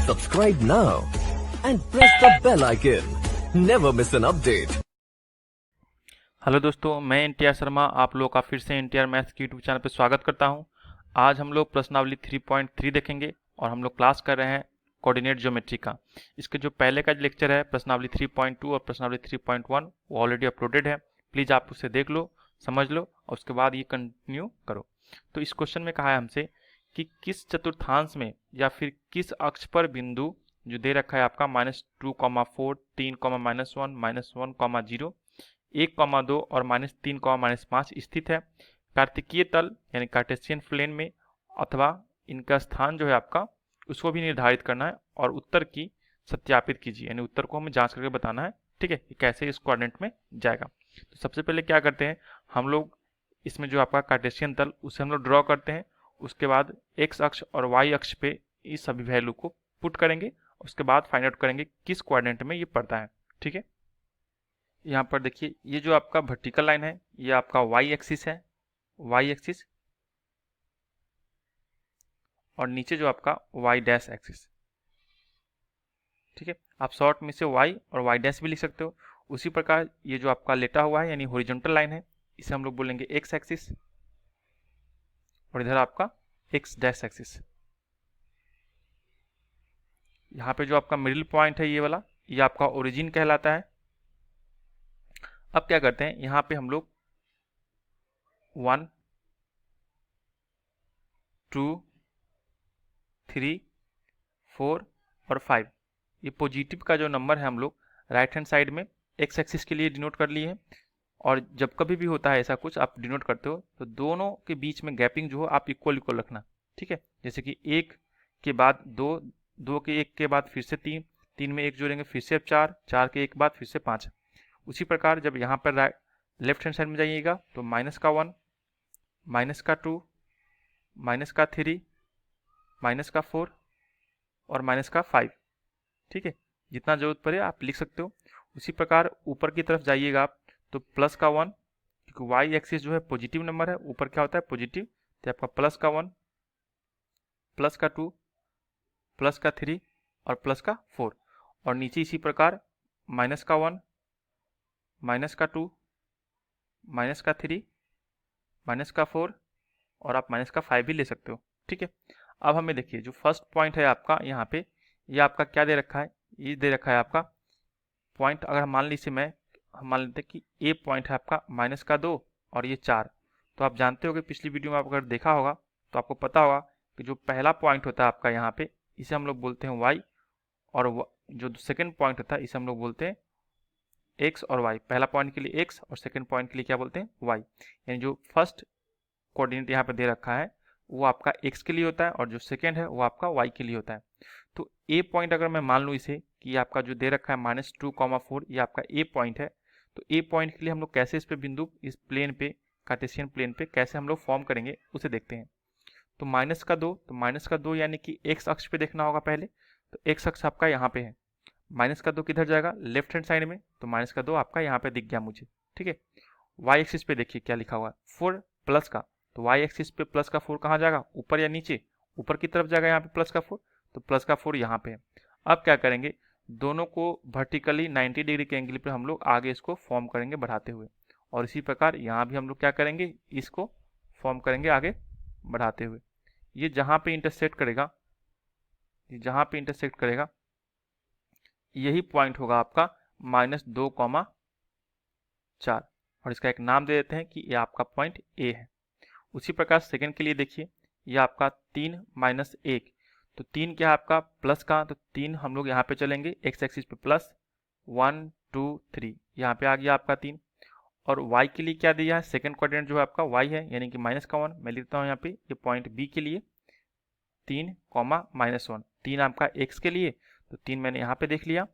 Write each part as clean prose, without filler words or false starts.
Subscribe now and press the bell icon. Never miss an update. Hello दोस्तों, मैं एनटीआर शर्मा आप लोगों का फिर से एनटीआर मैथ्स की यूट्यूब चैनल पर स्वागत करता हूं। आज हम लोग प्रश्नावली 3.3 देखेंगे और हम लोग क्लास कर रहे हैं कोऑर्डिनेट ज्योमेट्री का। इसके जो पहले का लेक्चर है प्रश्नावली 3.2 और प्रश्नावली 3.1 वो ऑलरेडी अपलोडेड है। प्लीज़ आप उसे देख लो, समझ लो और उसके बाद ये कंटिन्यू करो। तो इस क्वेश्चन में कहा है हमसे कि किस चतुर्थांश में या फिर किस अक्ष पर बिंदु जो दे रखा है आपका -2,4, 3, -1, -1, 0, 1,2 और -3, -5 स्थित है कार्तिकीय तल यानी कार्टेशियन प्लेन में, अथवा इनका स्थान जो है आपका उसको भी निर्धारित करना है और उत्तर की सत्यापित कीजिए, यानी उत्तर को हमें जांच करके बताना है। ठीक है, कि कैसे इस कोऑर्डिनेट में जाएगा। तो सबसे पहले क्या करते हैं हम लोग, इसमें जो आपका कार्टेशियन तल उसे हम लोग ड्रॉ करते हैं। उसके बाद एक्स अक्ष और वाई अक्ष पे इस सभी वैल्यू को पुट करेंगे। उसके बाद फाइंड आउट करेंगे किस कोऑर्डिनेट में ये पड़ता है। ठीक है, यहाँ पर देखिए ये जो आपका वर्टिकल लाइन है ये आपका वाई एक्सिस है, वाई एक्सिस, और नीचे जो आपका वाई डैश एक्सिस। ठीक है, आप शॉर्ट में से वाई और वाई डैश भी लिख सकते हो। उसी प्रकार ये जो आपका लेटा हुआ है यानी हॉरिजॉन्टल लाइन है इसे हम लोग बोलेंगे एक्स एक्सिस, और इधर आपका एक्स डैश एक्सिस। यहाँ पे जो आपका मिडिल पॉइंट है ये वाला, ये आपका ओरिजिन कहलाता है। अब क्या करते हैं यहाँ पे हम लोग 1, 2, 3, 4 और 5 ये पॉजिटिव का जो नंबर है हम लोग राइट हैंड साइड में एक्स एक्सिस के लिए डिनोट कर लिए हैं। और जब कभी भी होता है ऐसा कुछ आप डिनोट करते हो तो दोनों के बीच में गैपिंग जो हो आप इक्वल इक्वल रखना। ठीक है, जैसे कि 1 के बाद 2, 2 के 1 के बाद फिर से 3, 3 में 1 जोड़ेंगे फिर से 4, 4 के 1 बाद फिर से 5। उसी प्रकार जब यहाँ पर लेफ्ट हैंड साइड में जाइएगा तो -1, -2, -3, -4 और -5। ठीक है, जितना जरूरत पड़े आप लिख सकते हो। उसी प्रकार ऊपर की तरफ जाइएगा आप तो +1, क्योंकि वाई एक्सिस जो है पॉजिटिव नंबर है, ऊपर क्या होता है पॉजिटिव, तो आपका +1, +2, +3 और +4। और नीचे इसी प्रकार -1, -2, -3, -4 और आप -5 भी ले सकते हो। ठीक है, अब हमें देखिए जो फर्स्ट पॉइंट है आपका यहाँ पे, ये आपका क्या दे रखा है, ये दे रखा है आपका पॉइंट। अगर हम मान लीजिए हम मान लेते हैं कि ए पॉइंट है आपका -2 और ये 4। तो आप जानते हो कि पिछली वीडियो में आप अगर देखा होगा तो आपको पता होगा कि जो पहला पॉइंट होता है आपका यहाँ पे इसे हम लोग बोलते हैं वाई, और जो सेकंड पॉइंट होता है इसे हम लोग बोलते हैं एक्स और वाई। पहला पॉइंट के लिए एक्स और सेकंड पॉइंट के लिए क्या बोलते हैं वाई। यानी जो फर्स्ट कोऑर्डिनेट यहाँ पे दे रखा है वो आपका एक्स के लिए होता है और जो सेकंड है वो आपका वाई के लिए होता है। तो ए पॉइंट अगर मैं मान लूँ इसे कि आपका जो दे रखा है -2,4 ये आपका ए पॉइंट है, तो ए पॉइंट के लिए हम लोग कैसे इस पे बिंदु इस प्लेन पे कार्टेशियन प्लेन पे कैसे हम लोग फॉर्म करेंगे उसे देखते हैं। तो -2 यानी कि एक्स अक्ष पे देखना होगा पहले। तो एक्स अक्ष आपका यहाँ पे है, -2 किधर जाएगा लेफ्ट हैंड साइड में, तो -2 आपका यहाँ पे दिख गया मुझे। ठीक है, वाई एक्सिस पे देखिए क्या लिखा हुआ है 4 प्लस का, तो वाई एक्सिस पे प्लस का 4 कहाँ जाएगा ऊपर या नीचे, ऊपर की तरफ जाएगा यहाँ पे प्लस का 4, तो प्लस का 4 यहाँ पे है। अब क्या करेंगे दोनों को वर्टिकली 90 डिग्री के एंगल पे हम लोग आगे इसको फॉर्म करेंगे बढ़ाते हुए, और इसी प्रकार यहाँ भी हम लोग क्या करेंगे इसको फॉर्म करेंगे आगे बढ़ाते हुए। ये जहाँ पे इंटरसेक्ट करेगा, जहाँ पे इंटरसेक्ट करेगा यही पॉइंट होगा आपका -2,4, और इसका एक नाम दे देते हैं कि ये आपका पॉइंट ए है। उसी प्रकार सेकंड के लिए देखिए ये आपका 3 -1, तो 3 क्या है आपका प्लस का, तो 3 हम लोग यहाँ पे चलेंगे एक्स एक्सिस पे +1, 2, 3 यहाँ पे आ गया आपका 3। और y के लिए क्या दिया है सेकंड क्वाड्रेंट जो है आपका y है यानी कि -1, मैं लिखता हूँ यहाँ पे ये पॉइंट b के लिए 3, -1, 3 आपका x के लिए, तो 3 मैंने यहाँ पे देख लिया।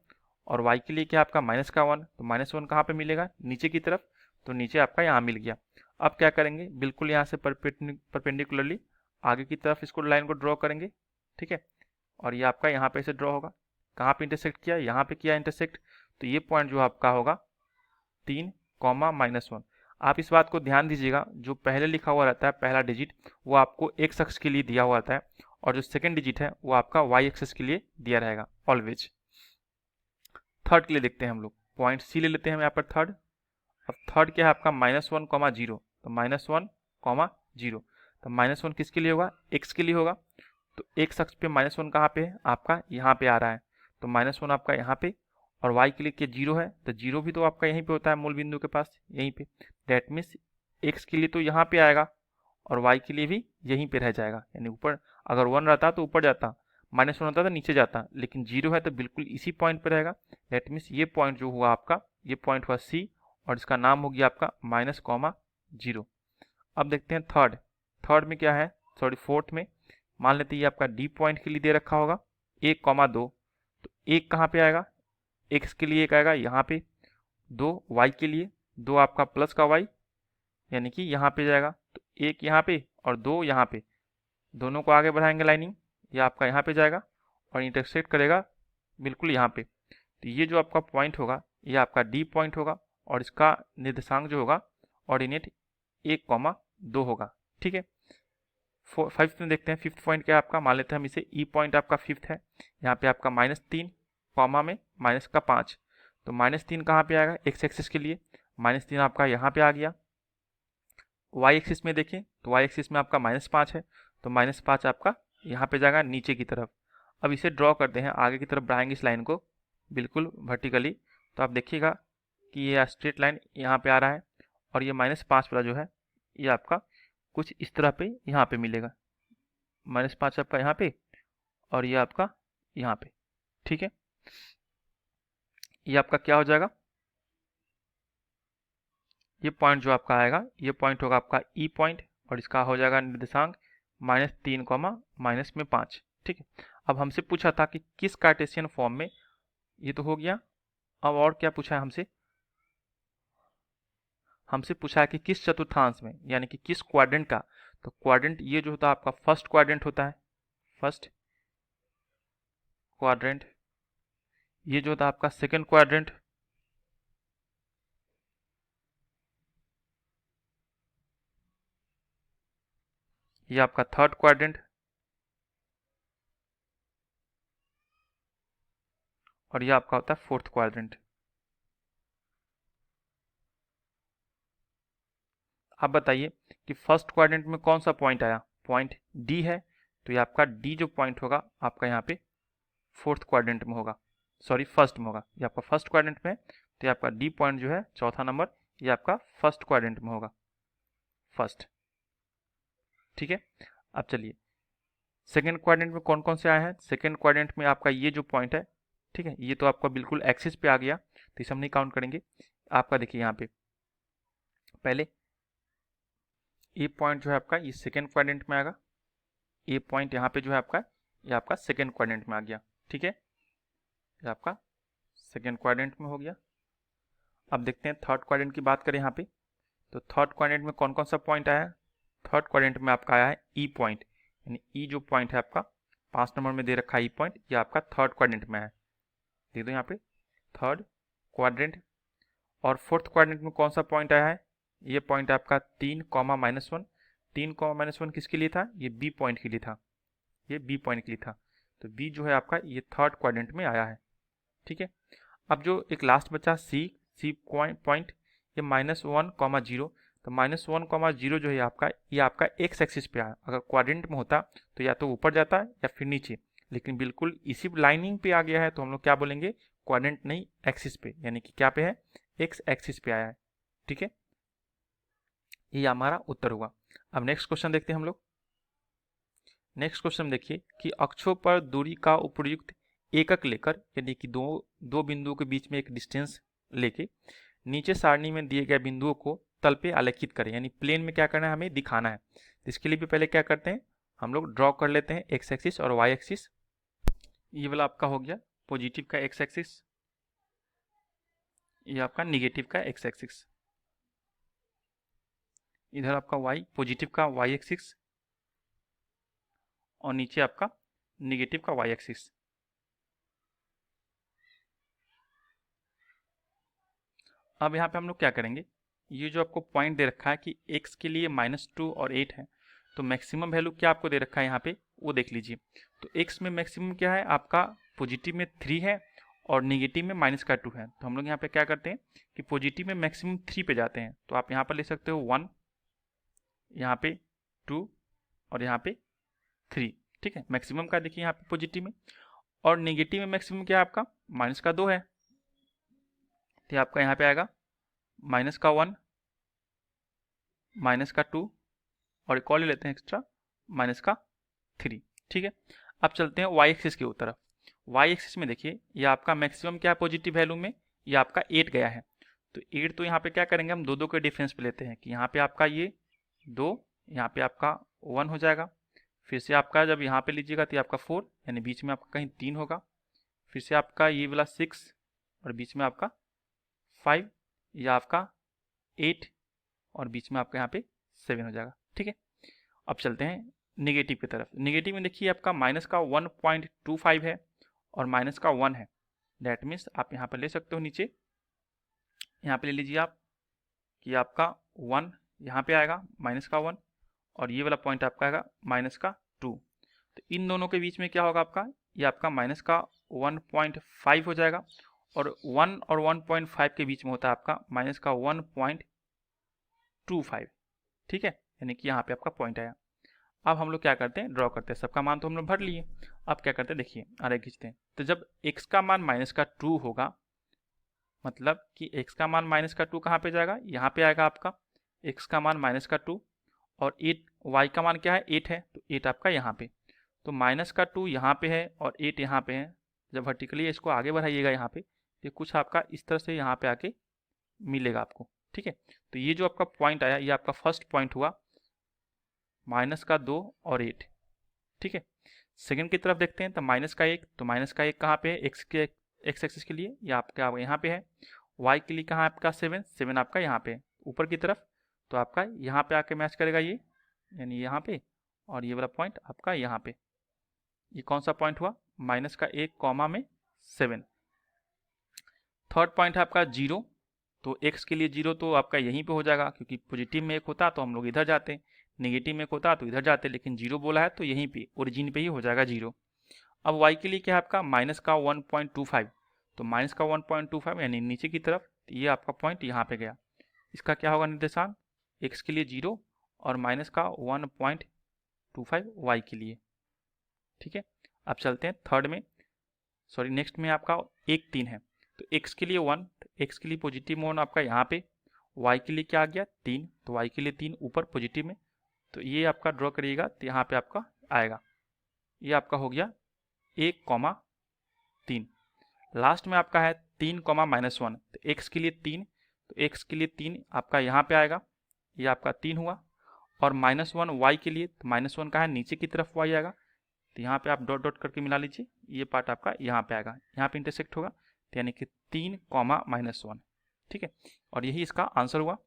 और y के लिए क्या आपका -1, तो -1 कहाँ पे मिलेगा नीचे की तरफ, तो नीचे आपका यहाँ मिल गया। अब क्या करेंगे बिल्कुल यहाँ से परपेंडिकुलरली आगे की तरफ इसको लाइन को ड्रॉ करेंगे। ठीक है, और ये आपका यहाँ पे से ड्रॉ होगा, कहाँ पे इंटरसेक्ट किया यहाँ पे किया इंटरसेक्ट, तो ये पॉइंट जो आपका होगा 3, -1। आप इस बात को ध्यान दीजिएगा जो पहले लिखा हुआ रहता है पहला डिजिट वो आपको एक्स अक्ष के लिए दिया हुआ रहता है, और जो सेकेंड डिजिट है वो आपका वाई एक्सेस के लिए दिया रहेगा ऑलवेज। थर्ड के लिए देखते हैं हम लोग, पॉइंट सी ले लेते हैं हम यहाँ पर थर्ड। अब थर्ड क्या है आपका -1, 0, तो -1, 0, तो -1 किसके लिए होगा, एक्स के लिए होगा। तो एक्स अक्ष पे -1 कहाँ पे है आपका, यहाँ पे आ रहा है, तो -1 आपका यहाँ पे। और वाई के लिए क्या 0 है, तो 0 भी तो आपका यहीं पे होता है मूल बिंदु के पास, यहीं पे। दैट मीन्स एक्स के लिए तो यहाँ पे आएगा और वाई के लिए भी यहीं पे रह जाएगा, यानी ऊपर अगर 1 रहता तो ऊपर जाता, -1 होता तो नीचे जाता, लेकिन 0 है तो बिल्कुल इसी पॉइंट पे रहेगा। दैट मीन्स ये पॉइंट जो हुआ आपका, ये पॉइंट हुआ सी, और इसका नाम हो गया आपका -0। अब देखते हैं थर्ड। थर्ड में क्या है, सॉरी फोर्थ में, मान लेते हैं ये आपका डी पॉइंट के लिए दे रखा होगा 1, 2, तो एक कहाँ पे आएगा, एक्स के लिए एक आएगा यहाँ पे, 2 वाई के लिए, 2 आपका प्लस का वाई, यानी कि यहाँ पे जाएगा, तो एक यहाँ पे और 2 यहाँ पे, दोनों को आगे बढ़ाएंगे लाइनिंग, ये आपका यहाँ पे जाएगा और इंटरसेक्ट करेगा बिल्कुल यहाँ पे। तो ये जो आपका पॉइंट होगा ये आपका डी पॉइंट होगा, और इसका निर्देशांक जो होगा ऑर्डिनेट 1, 2 होगा। ठीक है, फिफ्थ में देखते हैं, फिफ्थ पॉइंट क्या है आपका, मान लेते हैं हम इसे ई पॉइंट आपका फिफ्थ है। यहाँ पे आपका -3 कॉमा में -5, तो -3 कहाँ पे आएगा, एक्स एक्सिस के लिए, -3 आपका यहाँ पे आ गया। वाई एक्सिस में देखें तो वाई एक्सिस में आपका -5 है, तो -5 आपका यहाँ पे जाएगा नीचे की तरफ। अब इसे ड्रॉ करते हैं, आगे की तरफ बढ़ाएंगे इस लाइन को बिल्कुल वर्टिकली, तो आप देखिएगा कि ये स्ट्रेट लाइन यहाँ पे आ रहा है, और ये -5 वाला जो है ये आपका कुछ इस तरह पे यहाँ पे मिलेगा, -5 आपका यहाँ पे और ये आपका यहाँ पे। ठीक है, ये आपका क्या हो जाएगा, ये पॉइंट जो आपका आएगा ये पॉइंट होगा आपका ई पॉइंट, और इसका हो जाएगा निर्देशांक -3, -5। ठीक है, अब हमसे पूछा था कि किस कार्टेशियन फॉर्म में, ये तो हो गया। अब और क्या पूछा है हमसे, हमसे पूछा है कि किस चतुर्थांश में, यानी कि किस क्वाड्रेंट का। तो क्वाड्रेंट ये जो होता है आपका फर्स्ट क्वाड्रेंट होता है, फर्स्ट क्वाड्रेंट। ये जो होता है आपका सेकंड क्वाड्रेंट, ये आपका थर्ड क्वाड्रेंट, और ये आपका होता है फोर्थ क्वाड्रेंट। आप बताइए कि फर्स्ट क्वाड्रेंट में कौन सा पॉइंट आया, पॉइंट डी है, तो ये आपका डी जो पॉइंट होगा आपका यहाँ पे फोर्थ क्वाड्रेंट में होगा, सॉरी फर्स्ट में होगा। ये आपका फर्स्ट क्वाड्रेंट में है, तो ये आपका डी पॉइंट जो है चौथा नंबर, ये आपका फर्स्ट क्वाड्रेंट में होगा, फर्स्ट। ठीक है, अब चलिए सेकेंड क्वाड्रेंट में कौन कौन से आए हैं। सेकेंड क्वाड्रेंट में आपका ये जो पॉइंट है, ठीक है, ये तो आपका बिल्कुल एक्सिस पे आ गया, तो इसे हम नहीं काउंट करेंगे। आपका देखिए यहाँ पे पहले ए पॉइंट जो है आपका ये सेकेंड क्वाड्रेंट में आएगा, ए पॉइंट यहाँ पे जो है आपका ये आपका सेकेंड क्वाड्रेंट में आ गया। ठीक है, ये आपका सेकेंड क्वाड्रेंट में हो गया। अब देखते हैं थर्ड क्वाड्रेंट की बात करें यहाँ पे, तो थर्ड क्वाड्रेंट में कौन कौन सा पॉइंट आया है। थर्ड क्वाड्रेंट में आपका आया है ई पॉइंट, यानी ई जो पॉइंट है आपका 5 नंबर में दे रखा है ई पॉइंट, ये आपका थर्ड क्वाड्रेंट में है, देख दो यहाँ पे थर्ड क्वाड्रेंट। और फोर्थ क्वाड्रेंट में कौन सा पॉइंट आया है, ये पॉइंट आपका 3, -1 किसके लिए था, ये बी पॉइंट के लिए था, ये बी पॉइंट के लिए था, तो बी जो है आपका ये थर्ड क्वाड्रेंट में आया है। ठीक है, अब जो एक लास्ट बचा सी पॉइंट, ये -1, 0, तो -1, 0 जो है आपका ये आपका एक्स एक्सिस पे आया। अगर क्वाड्रेंट में होता तो या तो ऊपर जाता या फिर नीचे, लेकिन बिल्कुल इसी लाइनिंग पे आ गया है, तो हम लोग क्या बोलेंगे, क्वाड्रेंट नहीं एक्सिस पे, यानी कि क्या पे है, एक्स एक्सिस पे आया है। ठीक है, ये हमारा उत्तर हुआ। अब नेक्स्ट क्वेश्चन देखते हैं हम लोग। नेक्स्ट क्वेश्चन देखिए कि अक्षों पर दूरी का उपयुक्त एकक लेकर, यानी कि दो बिंदुओं के बीच में एक डिस्टेंस लेके नीचे सारणी में दिए गए बिंदुओं को तल पे आलेखित करें, यानी प्लेन में क्या करना है, हमें दिखाना है। इसके लिए भी पहले क्या करते हैं, हम लोग ड्रॉ कर लेते हैं एक्स एक्सिस और वाई एक्सिस। ये वाला आपका हो गया पॉजिटिव का एक्स एक्सिस, ये आपका निगेटिव का एक्स एक्सिस, इधर आपका वाई पॉजिटिव का वाई एक्सिस, और नीचे आपका निगेटिव का वाई एक्सिस। अब यहाँ पे हम लोग क्या करेंगे, ये जो आपको पॉइंट दे रखा है कि x के लिए -2 और 8 है, तो मैक्सिमम वैल्यू क्या आपको दे रखा है यहाँ पे वो देख लीजिए। तो x में मैक्सिमम क्या है आपका, पॉजिटिव में 3 है और निगेटिव में -2 है। तो हम लोग यहाँ पे क्या करते हैं कि पॉजिटिव में मैक्सिमम 3 पे जाते हैं। तो आप यहाँ पर ले सकते हो 1, यहाँ पे 2 और यहाँ पे 3। ठीक है, मैक्सिमम का देखिए यहाँ पे पॉजिटिव में, और निगेटिव में मैक्सिमम क्या है आपका, -2 है। तो आपका यहाँ पे आएगा -1, -2 और एक और ले लेते हैं एक्स्ट्रा, -3। ठीक है, अब चलते हैं y एक्सिस की तरफ। y एक्सिस में देखिए ये आपका मैक्सिमम क्या है पॉजिटिव वैल्यू में, ये आपका 8 गया है। तो 8 तो यहाँ पे क्या करेंगे हम, दो के डिफरेंस पे लेते हैं कि यहाँ पे आपका ये 2, यहाँ पे आपका 1 हो जाएगा। फिर से आपका जब यहाँ पे लीजिएगा तो आपका 4, यानी बीच में आपका कहीं 3 होगा। फिर से आपका ये वाला 6 और बीच में आपका 5, या आपका 8 और बीच में आपका यहाँ पे 7 हो जाएगा। ठीक है, अब चलते हैं नेगेटिव की तरफ। नेगेटिव में देखिए आपका -1.25 है और -1 है। दैट मीन्स आप यहाँ पर ले सकते हो नीचे, यहाँ पे ले लीजिए आप कि आपका 1 यहाँ पे आएगा -1, और ये वाला पॉइंट आपका आएगा -2। तो इन दोनों के बीच में क्या होगा आपका, ये आपका -1.5 हो जाएगा, और 1 और 1.5 के बीच में होता है आपका -1.25। ठीक है, यानी कि यहाँ पे आपका पॉइंट आया। अब हम लोग क्या करते हैं, ड्रॉ करते हैं। सबका मान तो हम लोग भर लिए। अब क्या करते हैं, देखिए आगे खींचते हैं। तो जब x का मान -2 होगा, मतलब कि x का मान -2 कहाँ पे जाएगा, यहाँ पे आएगा आपका x का मान -2, और 8 y का मान क्या है, 8 है, तो 8 आपका यहाँ पे। तो -2 यहाँ पे है और 8 यहाँ पे है। जब वर्टिकली इसको आगे बढ़ाइएगा यहाँ पे, तो कुछ आपका इस तरह से यहाँ पे आके मिलेगा आपको। ठीक है, तो ये जो आपका पॉइंट आया, ये आपका फर्स्ट पॉइंट हुआ -2 और 8। ठीक है, सेकंड की तरफ देखते हैं। तो -1, तो -1 कहाँ पे है, x एक्सिस के लिए, ये आपका यहाँ पे है। y के लिए कहाँ आपका 7 आपका यहाँ पे है ऊपर की तरफ। तो आपका यहाँ पे आके मैच करेगा ये, यानी यहाँ पे, और ये वाला पॉइंट आपका यहाँ पे। ये कौन सा पॉइंट हुआ, -1, 7। थर्ड पॉइंट है आपका 0। तो x के लिए 0 तो आपका यहीं पे हो जाएगा, क्योंकि पॉजिटिव में 1 होता तो हम लोग इधर जाते, नेगेटिव में 1 होता तो इधर जाते, लेकिन 0 बोला है तो यहीं पे ओरिजिन पे ही हो जाएगा 0। अब y के लिए क्या है आपका -1.25। तो -1.25 यानी नीचे की तरफ, तो ये आपका पॉइंट यहाँ पे गया। इसका क्या होगा निर्देशांक, x के लिए 0 और -1.25 y के लिए। ठीक है, अब चलते हैं थर्ड में, सॉरी नेक्स्ट में आपका 1, 3 है। तो x के लिए 1, तो x के लिए पॉजिटिव में 1 आपका यहाँ पे, y के लिए क्या आ गया 3, तो y के लिए 3 ऊपर पॉजिटिव में। तो ये आपका ड्रॉ करिएगा तो यहाँ पे आपका आएगा, ये आपका हो गया 1,3। लास्ट में आपका है 3,-1। तो x के लिए 3, तो x के लिए 3 आपका यहाँ पे आएगा, ये आपका 3 हुआ। और -1 y के लिए, तो -1 का है नीचे की तरफ y आएगा, तो यहाँ पे आप डॉट डॉट करके मिला लीजिए, ये पार्ट आपका यहाँ पे आएगा, यहाँ पे इंटरसेक्ट होगा, तो यानी कि 3,-1। ठीक है, और यही इसका आंसर हुआ।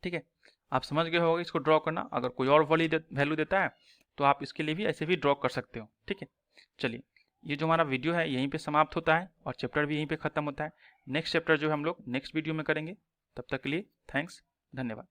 ठीक है, आप समझ गए होंगे इसको ड्रॉ करना। अगर कोई और वैल्यू देता है तो आप इसके लिए भी ऐसे भी ड्रॉ कर सकते हो। ठीक है, चलिए ये जो हमारा वीडियो है यहीं पे समाप्त होता है और चैप्टर भी यहीं पे ख़त्म होता है। नेक्स्ट चैप्टर जो हम लोग नेक्स्ट वीडियो में करेंगे। तब तक के लिए थैंक्स, धन्यवाद।